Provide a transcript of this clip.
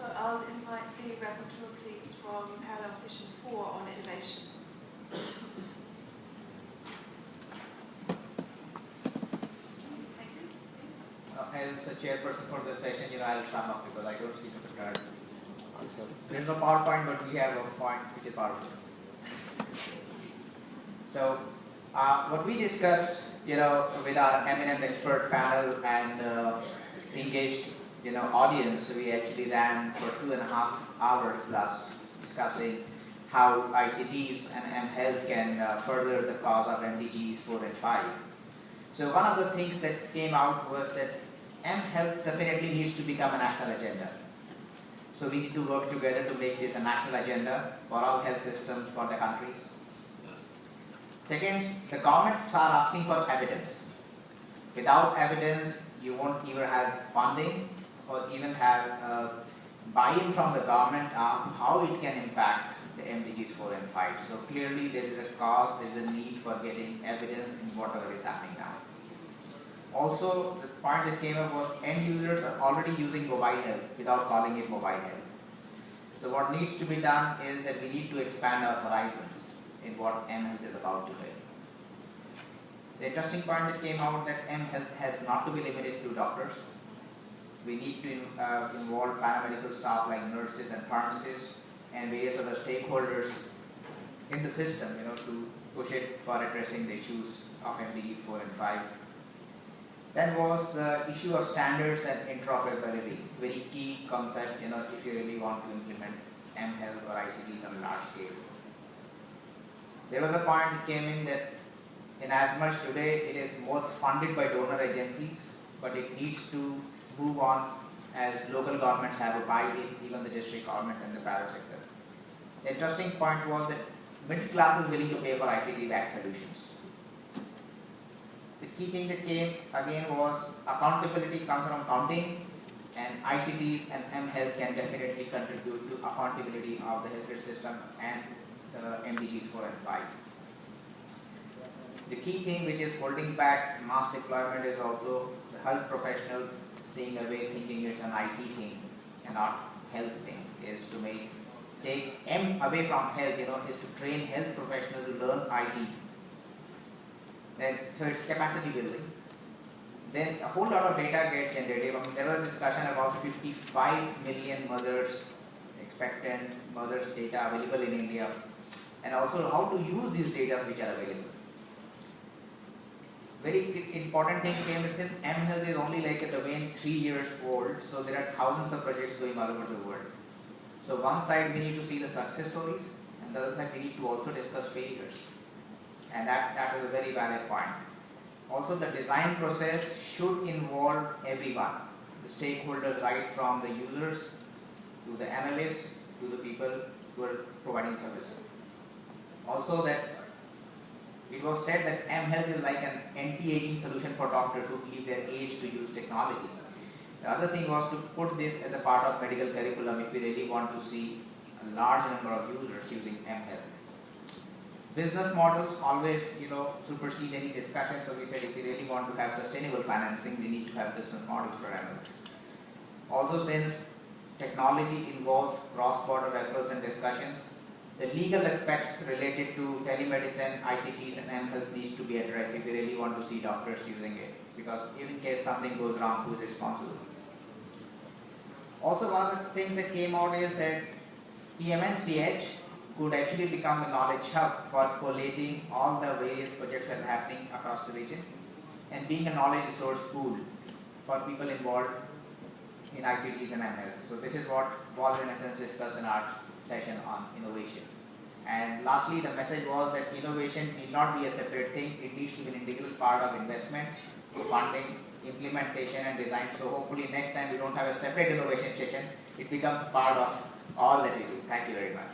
So I'll invite the rapporteur, please, from parallel session 4 on innovation. As a chairperson for this session, I'll sum up because I don't seem to start. There's no PowerPoint, but we have a point which is PowerPoint. So, what we discussed, with our eminent expert panel and engaged, audience, we actually ran for 2.5 hours plus discussing how ICTs and mHealth can further the cause of MDGs 4 and 5. So one of the things that came out was that mHealth definitely needs to become a national agenda. So we need to work together to make this a national agenda for all health systems for the countries. Second, the governments are asking for evidence. Without evidence, you won't either have funding or even have buy-in from the government of how it can impact the MDGs 4 and 5. So clearly there is a cause, there is a need for getting evidence in whatever is happening now. Also, the point that came up was end users are already using mobile health without calling it mobile health. So what needs to be done is that we need to expand our horizons in what mHealth is about today. The interesting point that came out that mHealth has not to be limited to doctors. We need to involve paramedical staff like nurses and pharmacists and various other stakeholders in the system, to push it for addressing the issues of MDG 4 and 5. Then was the issue of standards and interoperability, very key concept, if you really want to implement mHealth or ICTs on a large scale. There was a point that came in that in as much today it is more funded by donor agencies, but it needs to move on as local governments have a buy-in, even the district government and the private sector. The interesting point was that middle class is willing to pay for ICT-backed solutions. The key thing that came again was accountability comes from counting, and ICTs and mHealth can definitely contribute to accountability of the healthcare system and MDGs 4 and 5. The key thing which is holding back mass deployment is also the health professionals staying away, thinking it's an IT thing and not health thing, is to take M away from health, is to train health professionals to learn IT. Then, so it's capacity building. Then a whole lot of data gets generated. There was a discussion about 55 million mothers, expectant mothers data available in India, and also how to use these data which are available. Very important thing came since mHealth is only like a domain 3 years old, so there are thousands of projects going all over the world. So one side we need to see the success stories, and the other side we need to also discuss failures. And that is a very valid point. Also, the design process should involve everyone, the stakeholders, right from the users to the analysts to the people who are providing service. Also, that it was said that mHealth is like an anti-aging solution for doctors who believe their age to use technology. The other thing was to put this as a part of medical curriculum if we really want to see a large number of users using mHealth. Business models always, supersede any discussion. So we said if we really want to have sustainable financing, we need to have business models for mHealth. Also, since technology involves cross-border referrals and discussions, the legal aspects related to telemedicine, ICTs, and mHealth needs to be addressed if we really want to see doctors using it. Because even in case something goes wrong, who is responsible? Also, one of the things that came out is that PMNCH could actually become the knowledge hub for collating all the various projects that are happening across the region and being a knowledge resource pool for people involved in ICTs and mHealth. So this is what was in essence discussed in our session on innovation. And lastly, the message was that innovation need not be a separate thing. It needs to be an integral part of investment, funding, implementation, and design. So hopefully next time we don't have a separate innovation session. It becomes part of all that we do. Thank you very much.